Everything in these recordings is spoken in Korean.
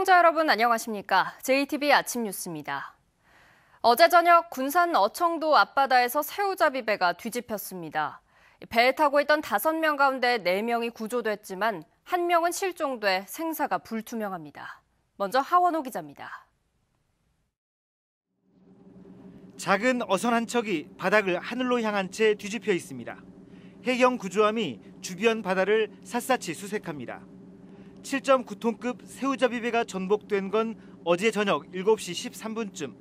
시청자 여러분 안녕하십니까? JTB 아침 뉴스입니다. 어제 저녁 군산 어청도 앞바다에서 새우잡이 배가 뒤집혔습니다. 배에 타고 있던 5명 가운데 4명이 구조됐지만 1명은 실종돼 생사가 불투명합니다. 먼저 하원호 기자입니다. 작은 어선 한 척이 바닥을 하늘로 향한 채 뒤집혀 있습니다. 해경 구조함이 주변 바다를 샅샅이 수색합니다. 7.9톤급 새우잡이 배가 전복된 건 어제 저녁 7시 13분쯤.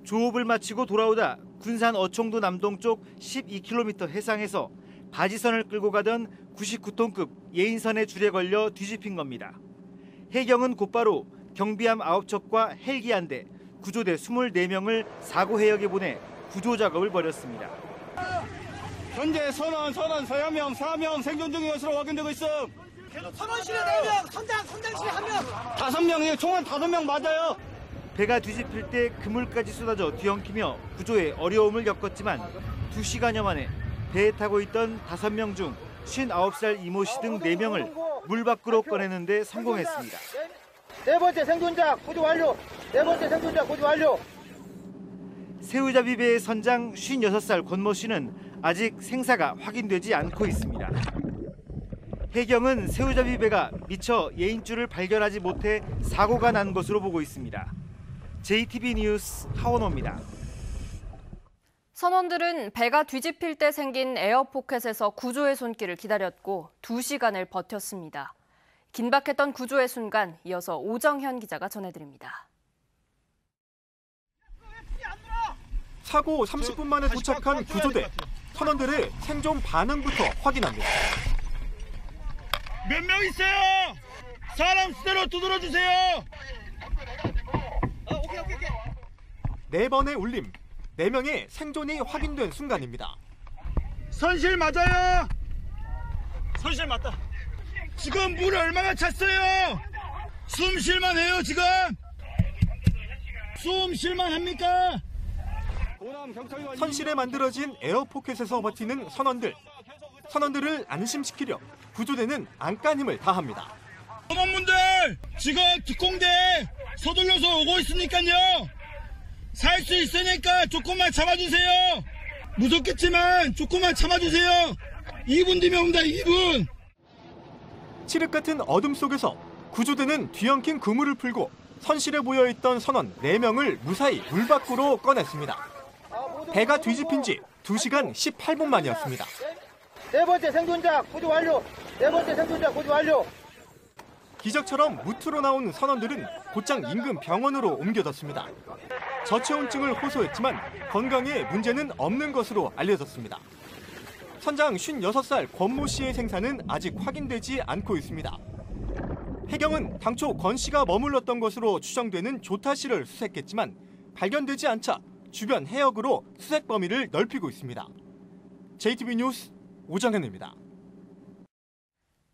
조업을 마치고 돌아오다 군산 어청도 남동쪽 12km 해상에서 바지선을 끌고 가던 99톤급 예인선의 줄에 걸려 뒤집힌 겁니다. 해경은 곧바로 경비함 9척과 헬기 한 대, 구조대 24명을 사고 해역에 보내 구조 작업을 벌였습니다. 현재 선원, 서현명, 4명 생존 중인 것으로 확인되고 있음. 선원실에 4명, 선장실에 1명. 5명이 총은 5명 맞아요. 배가 뒤집힐 때 그물까지 쏟아져 뒤엉키며 구조에 어려움을 겪었지만 2시간여 만에 배에 타고 있던 5명 중 59살 이모 씨 등 4명을 물 밖으로 꺼내는 데 성공했습니다. 네 번째 생존자 구조 완료. 새우잡이 배의 선장 56살 권모 씨는 아직 생사가 확인되지 않고 있습니다. 해경은 새우잡이 배가 미처 예인줄을 발견하지 못해 사고가 난 것으로 보고 있습니다. JTB 뉴스 하원호입니다. 선원들은 배가 뒤집힐 때 생긴 에어포켓에서 구조의 손길을 기다렸고 2시간을 버텼습니다. 긴박했던 구조의 순간 이어서 오정현 기자가 전해드립니다. 사고 30분 만에 도착한 구조대. 선원들의 생존 반응부터 확인합니다. 몇 명 있어요? 사람 수대로 두드려주세요. 오케이. 4번의 울림. 4명의 생존이 확인된 순간입니다. 선실 맞아요. 선실 맞다. 지금 물 얼마나 찼어요? 숨 쉴만 해요 지금? 숨 쉴만 합니까? 선실에 만들어진 에어포켓에서 버티는 선원들. 선원들을 안심시키려 구조대는 안간 힘을 다합니다. 선원분들 지금 특공대 서둘러서 오고 있으니까요. 살 수 있으니까 조금만 참아주세요. 무섭겠지만 조금만 참아주세요. 2분 뒤면 옵니다. 2분. 칠흑 같은 어둠 속에서 구조대는 뒤엉킨 그물을 풀고 선실에 모여있던 선원 4명을 무사히 물 밖으로 꺼냈습니다. 배가 뒤집힌 지 2시간 18분 만이었습니다. 네 번째 생존자 구조 완료. 기적처럼 무트로 나온 선원들은 곧장 인근 병원으로 옮겨졌습니다. 저체온증을 호소했지만 건강에 문제는 없는 것으로 알려졌습니다. 선장 56살 권모 씨의 생사는 아직 확인되지 않고 있습니다. 해경은 당초 권 씨가 머물렀던 것으로 추정되는 조타시를 수색했지만 발견되지 않자 주변 해역으로 수색 범위를 넓히고 있습니다. JTB 뉴스 오정현입니다.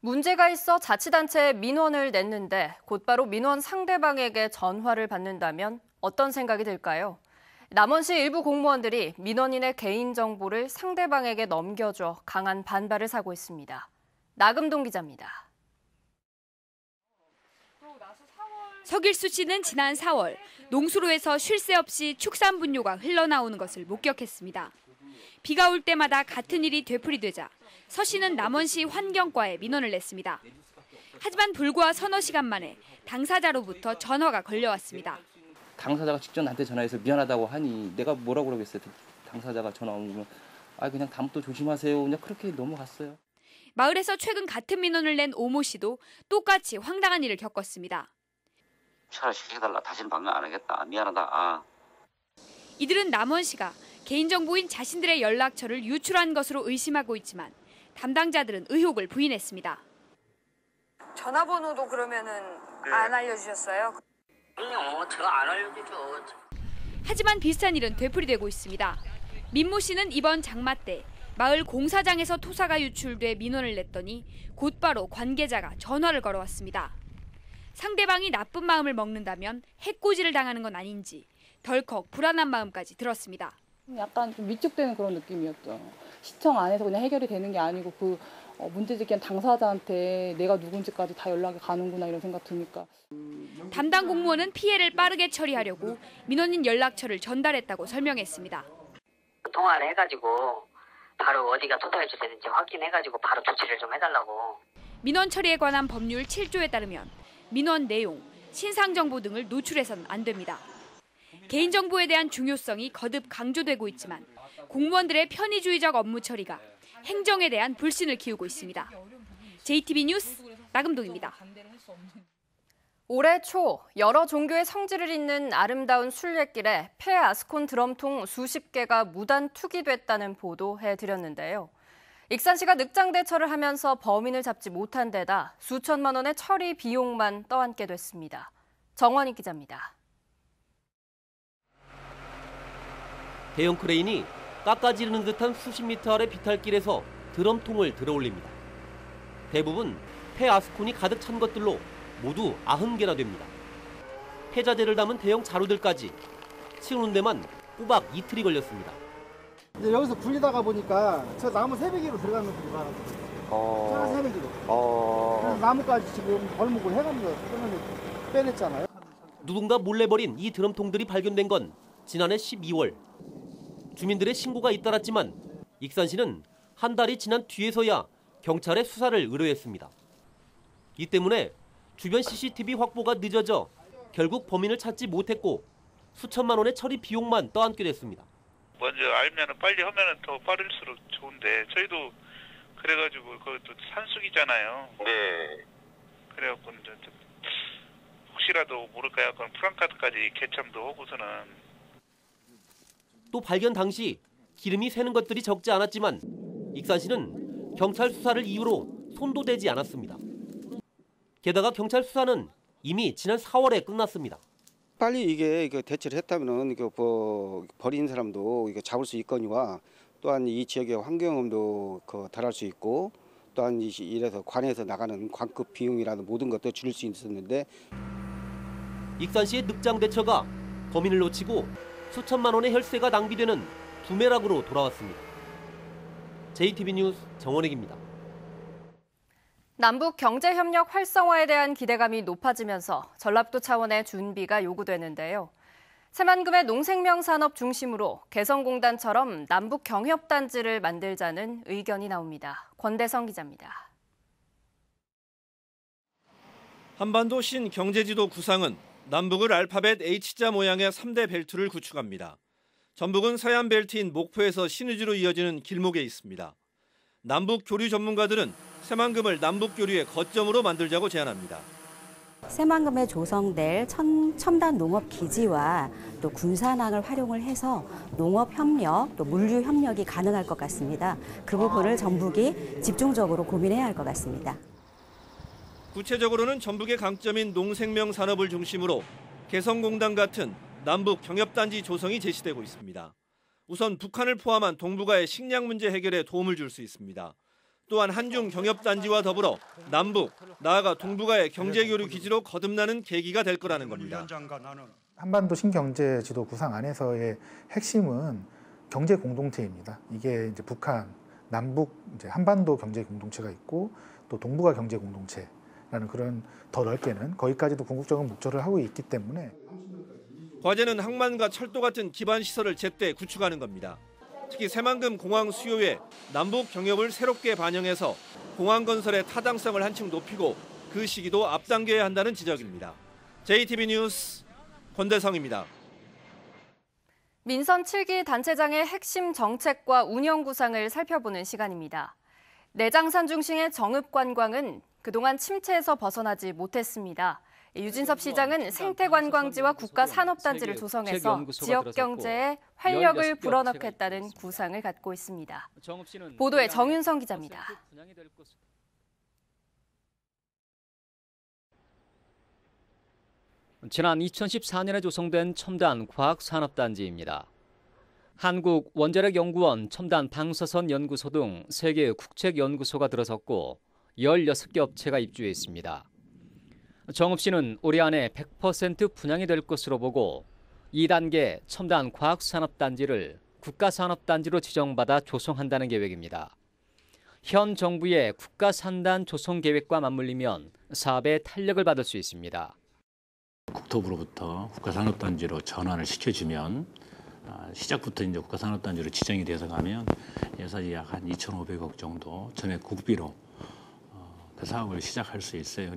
문제가 있어 자치단체에 민원을 냈는데 곧바로 민원 상대방에게 전화를 받는다면 어떤 생각이 들까요? 남원시 일부 공무원들이 민원인의 개인정보를 상대방에게 넘겨줘 강한 반발을 사고 있습니다. 나금동 기자입니다. 서길수 씨는 지난 4월 농수로에서 쉴 새 없이 축산분뇨가 흘러나오는 것을 목격했습니다. 비가 올 때마다 같은 일이 되풀이되자 서 씨는 남원시 환경과에 민원을 냈습니다. 하지만 불과 서너 시간 만에 당사자로부터 전화가 걸려왔습니다. 당사자가 직접 나한테 전화해서 미안하다고 하니 내가 뭐라고 그러겠어요. 당사자가 전화 오면 그냥 다음부터 조심하세요. 그냥 그렇게 넘어갔어요. 마을에서 최근 같은 민원을 낸 오모 씨도 똑같이 황당한 일을 겪었습니다. 철회시켜달라. 다시는 방문 안 하겠다. 미안하다. 이들은 남원시가 개인정보인 자신들의 연락처를 유출한 것으로 의심하고 있지만 담당자들은 의혹을 부인했습니다. 전화번호도 그러면은 안 알려주셨어요? 아니요. 제가 안 알려주죠. 하지만 비슷한 일은 되풀이되고 있습니다. 민모 씨는 이번 장마 때 마을 공사장에서 토사가 유출돼 민원을 냈더니 곧바로 관계자가 전화를 걸어왔습니다. 상대방이 나쁜 마음을 먹는다면 해코지를 당하는 건 아닌지 덜컥 불안한 마음까지 들었습니다. 약간 좀 위축되는 그런 느낌이었죠. 시청 안에서 그냥 해결이 되는 게 아니고 문제제기한 당사자한테 내가 누군지까지 다 연락이 가는구나 이런 생각 드니까. 담당 공무원은 피해를 빠르게 처리하려고 민원인 연락처를 전달했다고 설명했습니다. 통화를 해가지고 바로 어디가 토탈 주제는지 확인해가지고 바로 조치를 좀 해달라고. 민원 처리에 관한 법률 7조에 따르면 민원 내용, 신상 정보 등을 노출해서는 안 됩니다. 개인정보에 대한 중요성이 거듭 강조되고 있지만 공무원들의 편의주의적 업무 처리가 행정에 대한 불신을 키우고 있습니다. JTB 뉴스 나금동입니다. 올해 초 여러 종교의 성지를 잇는 아름다운 순례길에 폐 아스콘 드럼통 수십 개가 무단 투기됐다는 보도해드렸는데요. 익산시가 늑장대처를 하면서 범인을 잡지 못한 데다 수천만 원의 처리 비용만 떠안게 됐습니다. 정원희 기자입니다. 대형 크레인이 깎아지르는 듯한 수십 미터 아래 비탈길에서 드럼통을 들어올립니다. 대부분 폐 아스콘이 가득 찬 것들로 모두 90개나 됩니다. 폐자재를 담은 대형 자루들까지 치우는 데만 꼬박 이틀이 걸렸습니다. 이제 여기서 굴리다가 보니까 저 나무 새배기로 들어간 것들이 많았어요. 차가 새배기로. 그래서 나무까지 지금 벌목을 해가면서 빼냈잖아요. 누군가 몰래 버린 이 드럼통들이 발견된 건 지난해 12월. 주민들의 신고가 잇따랐지만 익산시는 한 달이 지난 뒤에서야 경찰에 수사를 의뢰했습니다. 이 때문에 주변 CCTV 확보가 늦어져 결국 범인을 찾지 못했고 수천만 원의 처리 비용만 떠안게 됐습니다. 먼저 알면은 빨리 하면은 더 빠를수록 좋은데 저희도 그래가지고 그것도 산속이잖아요. 네. 그래갖고 이제 혹시라도 모를까 약간 프랑카드까지 개참도 하고서는. 또 발견 당시 기름이 새는 것들이 적지 않았지만 익산시는 경찰 수사를 이유로 손도 대지 않았습니다. 게다가 경찰 수사는 이미 지난 4월에 끝났습니다. 빨리 이게 대처를 했다면은 버린 사람도 잡을 수 있거니와 또한 이 지역의 환경음도 달할 수 있고 또한 이래서 관에서 나가는 관급 비용이라는 모든 것도 줄일 수 있었는데 익산시의 늑장대처가 범인을 놓치고 수천만 원의 혈세가 낭비되는 부메랑으로 돌아왔습니다. JTB 뉴스 정원익입니다. 남북 경제협력 활성화에 대한 기대감이 높아지면서 전라도 차원의 준비가 요구되는데요. 새만금의 농생명 산업 중심으로 개성공단처럼 남북 경협단지를 만들자는 의견이 나옵니다. 권대성 기자입니다. 한반도 신경제지도 구상은 남북을 알파벳 H자 모양의 3대 벨트를 구축합니다. 전북은 서해안 벨트인 목포에서 신의주로 이어지는 길목에 있습니다. 남북 교류 전문가들은 새만금을 남북 교류의 거점으로 만들자고 제안합니다. 새만금에 조성될 첨단 농업 기지와 또 군산항을 활용을 해서 농업 협력, 또 물류 협력이 가능할 것 같습니다. 그 부분을 전북이 집중적으로 고민해야 할 것 같습니다. 구체적으로는 전북의 강점인 농생명 산업을 중심으로 개성공단 같은 남북 경협단지 조성이 제시되고 있습니다. 우선 북한을 포함한 동북아의 식량 문제 해결에 도움을 줄 수 있습니다. 또한 한중 경협단지와 더불어 남북, 나아가 동북아의 경제교류 기지로 거듭나는 계기가 될 거라는 겁니다. 한반도 신경제지도 구상 안에서의 핵심은 경제 공동체입니다. 이게 이제 북한, 남북, 이제 한반도 경제 공동체가 있고 또 동북아 경제 공동체라는 그런 더 넓게는 거기까지도 궁극적인 목적을 하고 있기 때문에 과제는 항만과 철도 같은 기반 시설을 제때 구축하는 겁니다. 특히 새만금 공항 수요에 남북 경협을 새롭게 반영해서 공항 건설의 타당성을 한층 높이고 그 시기도 앞당겨야 한다는 지적입니다. JTB 뉴스 권대성입니다. 민선 7기 단체장의 핵심 정책과 운영 구상을 살펴보는 시간입니다. 내장산 중심의 정읍관광은 그동안 침체에서 벗어나지 못했습니다. 유진섭 시장은 생태관광지와 국가산업단지를 조성해서 지역 경제에 활력을 불어넣겠다는 구상을 갖고 있습니다. 보도에 정윤성 기자입니다. 지난 2014년에 조성된 첨단 과학산업단지입니다. 한국원자력연구원 첨단 방사선 연구소 등 3개 국책연구소가 들어섰고 16개 업체가 입주해 있습니다. 정읍시는 올해 안에 100% 분양이 될 것으로 보고 2단계 첨단 과학산업단지를 국가산업단지로 지정받아 조성한다는 계획입니다. 현 정부의 국가산단 조성 계획과 맞물리면 사업에 탄력을 받을 수 있습니다. 국토부로부터 국가산업단지로 전환을 시켜주면 시작부터 이제 국가산업단지로 지정이 돼서 가면 예산이 약 한 2,500억 정도 전액 국비로 그 사업을 시작할 수 있어요.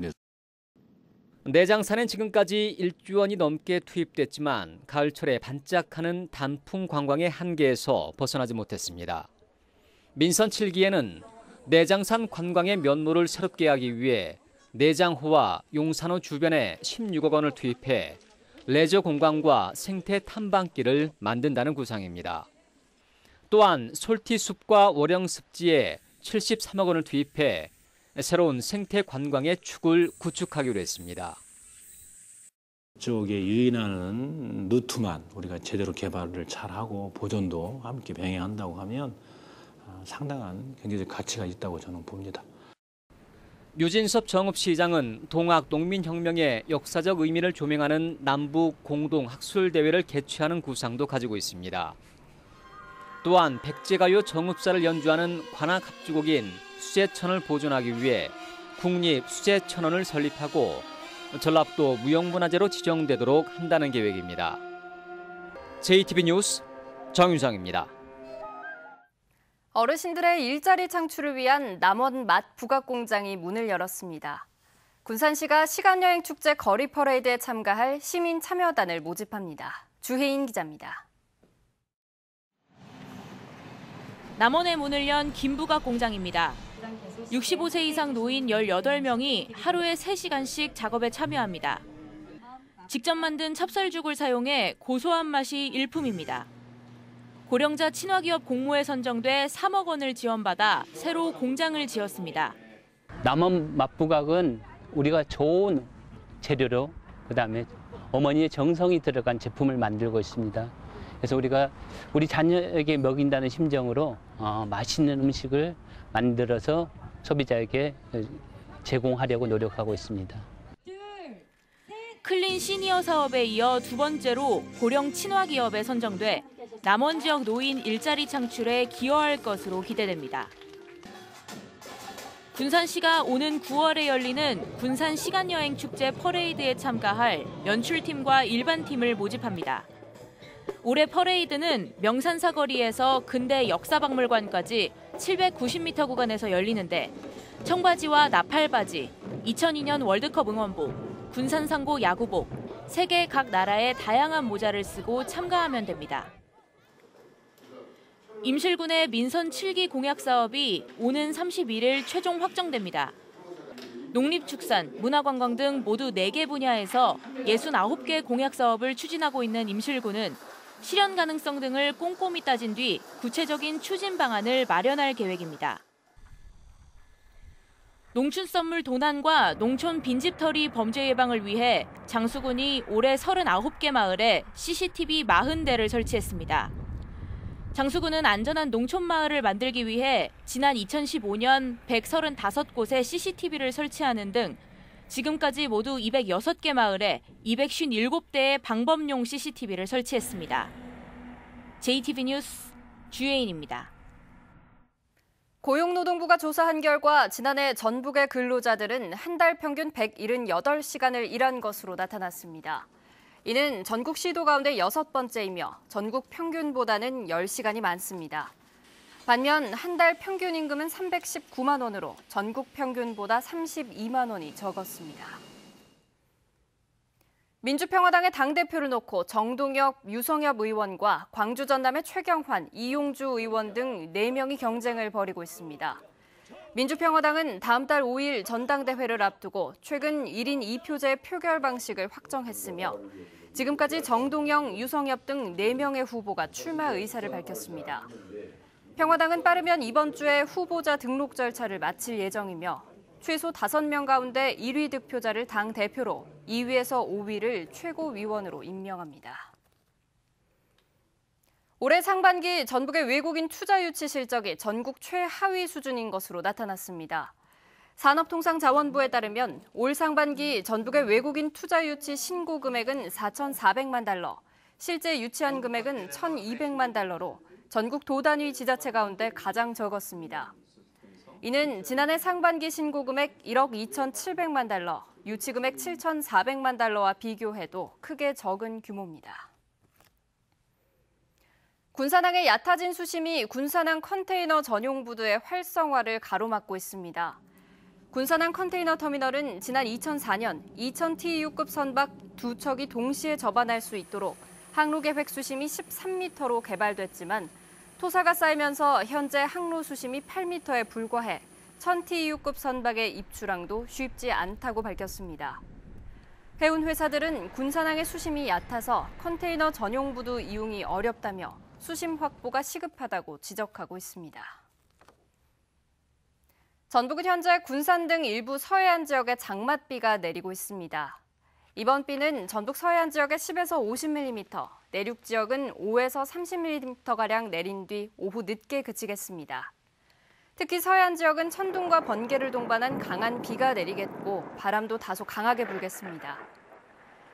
내장산엔 지금까지 1조 원이 넘게 투입됐지만 가을철에 반짝하는 단풍 관광의 한계에서 벗어나지 못했습니다. 민선 7기에는 내장산 관광의 면모를 새롭게 하기 위해 내장호와 용산호 주변에 16억 원을 투입해 레저 공간과 생태 탐방길을 만든다는 구상입니다. 또한 솔티숲과 월영습지에 73억 원을 투입해 새로운 생태 관광의 축을 구축하기로 했습니다. 이쪽에 유인하는 루트만 우리가 제대로 개발을 잘하고 보존도 함께 병행한다고 하면 상당한 경제적 가치가 있다고 저는 봅니다. 유진섭 정읍시장은 동학 농민혁명의 역사적 의미를 조명하는 남북 공동 학술대회를 개최하는 구상도 가지고 있습니다. 또한 백제가요 정읍사를 연주하는 관악 합주곡인 수제천을 보존하기 위해 국립수제천원을 설립하고 전라북도 무형문화재로 지정되도록 한다는 계획입니다. JTB 뉴스 정윤상입니다. 어르신들의 일자리 창출을 위한 남원 맛 부각공장이 문을 열었습니다. 군산시가 시간여행 축제 거리 퍼레이드에 참가할 시민 참여단을 모집합니다. 주혜인 기자입니다. 남원에 문을 연 김부각 공장입니다. 65세 이상 노인 18명이 하루에 3시간씩 작업에 참여합니다. 직접 만든 찹쌀죽을 사용해 고소한 맛이 일품입니다. 고령자 친화기업 공모에 선정돼 3억 원을 지원받아 새로 공장을 지었습니다. 남원 맛부각은 우리가 좋은 재료로 그다음에 어머니의 정성이 들어간 제품을 만들고 있습니다. 그래서 우리가 우리 자녀에게 먹인다는 심정으로 맛있는 음식을 만들어서 소비자에게 제공하려고 노력하고 있습니다. 클린 시니어 사업에 이어 두 번째로 고령 친화기업에 선정돼 남원 지역 노인 일자리 창출에 기여할 것으로 기대됩니다. 군산시가 오는 9월에 열리는 군산 시간여행 축제 퍼레이드에 참가할 연출팀과 일반팀을 모집합니다. 올해 퍼레이드는 명산사 거리에서 근대 역사박물관까지 790m 구간에서 열리는데 청바지와 나팔바지, 2002년 월드컵 응원복, 군산상고 야구복, 세계 각 나라의 다양한 모자를 쓰고 참가하면 됩니다. 임실군의 민선 7기 공약 사업이 오는 31일 최종 확정됩니다. 농립축산, 문화관광 등 모두 4개 분야에서 69개 공약 사업을 추진하고 있는 임실군은 실현 가능성 등을 꼼꼼히 따진 뒤 구체적인 추진 방안을 마련할 계획입니다. 농촌 썰물 도난과 농촌 빈집털이 범죄 예방을 위해 장수군이 올해 39개 마을에 CCTV 40대를 설치했습니다. 장수군은 안전한 농촌 마을을 만들기 위해 지난 2015년 135곳에 CCTV를 설치하는 등 지금까지 모두 206개 마을에 257대의 방범용 CCTV를 설치했습니다. JTB 뉴스 주혜인입니다. 고용노동부가 조사한 결과 지난해 전북의 근로자들은 한 달 평균 178시간을 일한 것으로 나타났습니다. 이는 전국 시도 가운데 6번째이며 전국 평균보다는 10시간이 많습니다. 반면 한 달 평균 임금은 319만 원으로 전국 평균보다 32만 원이 적었습니다. 민주평화당의 당대표를 놓고 정동혁, 유성엽 의원과 광주 전남의 최경환, 이용주 의원 등 4명이 경쟁을 벌이고 있습니다. 민주평화당은 다음 달 5일 전당대회를 앞두고 최근 1인 2표제 표결 방식을 확정했으며 지금까지 정동영, 유성엽 등 4명의 후보가 출마 의사를 밝혔습니다. 평화당은 빠르면 이번 주에 후보자 등록 절차를 마칠 예정이며 최소 5명 가운데 1위 득표자를 당 대표로 2위에서 5위를 최고위원으로 임명합니다. 올해 상반기 전북의 외국인 투자 유치 실적이 전국 최하위 수준인 것으로 나타났습니다. 산업통상자원부에 따르면 올 상반기 전북의 외국인 투자 유치 신고 금액은 4,400만 달러, 실제 유치한 금액은 1,200만 달러로 전국 도단위 지자체 가운데 가장 적었습니다. 이는 지난해 상반기 신고 금액 1억 2,700만 달러, 유치 금액 7,400만 달러와 비교해도 크게 적은 규모입니다. 군산항의 얕아진 수심이 군산항 컨테이너 전용 부두의 활성화를 가로막고 있습니다. 군산항 컨테이너 터미널은 지난 2004년 2000TEU급 선박 2척이 동시에 접안할 수 있도록 항로 계획 수심이 13m로 개발됐지만 토사가 쌓이면서 현재 항로 수심이 8m에 불과해 1000TEU급 선박의 입출항도 쉽지 않다고 밝혔습니다. 해운 회사들은 군산항의 수심이 얕아서 컨테이너 전용 부두 이용이 어렵다며 수심 확보가 시급하다고 지적하고 있습니다. 전북은 현재 군산 등 일부 서해안 지역에 장맛비가 내리고 있습니다. 이번 비는 전북 서해안 지역에 10에서 50mm, 내륙 지역은 5에서 30mm가량 내린 뒤 오후 늦게 그치겠습니다. 특히 서해안 지역은 천둥과 번개를 동반한 강한 비가 내리겠고 바람도 다소 강하게 불겠습니다.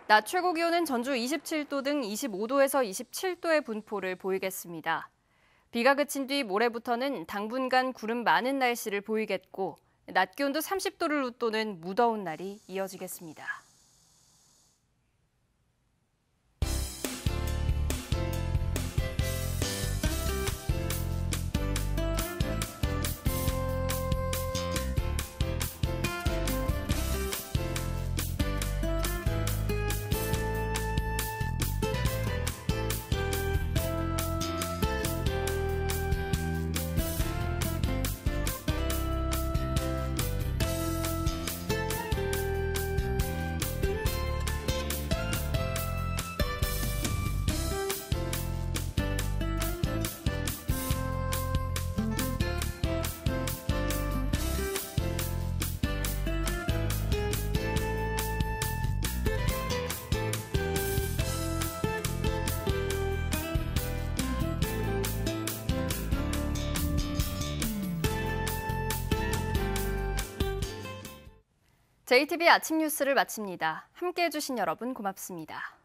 낮 최고 기온은 전주 27도 등 25도에서 27도의 분포를 보이겠습니다. 비가 그친 뒤 모레부터는 당분간 구름 많은 날씨를 보이겠고 낮 기온도 30도를 웃도는 무더운 날이 이어지겠습니다. JTB 아침 뉴스를 마칩니다. 함께해 주신 여러분 고맙습니다.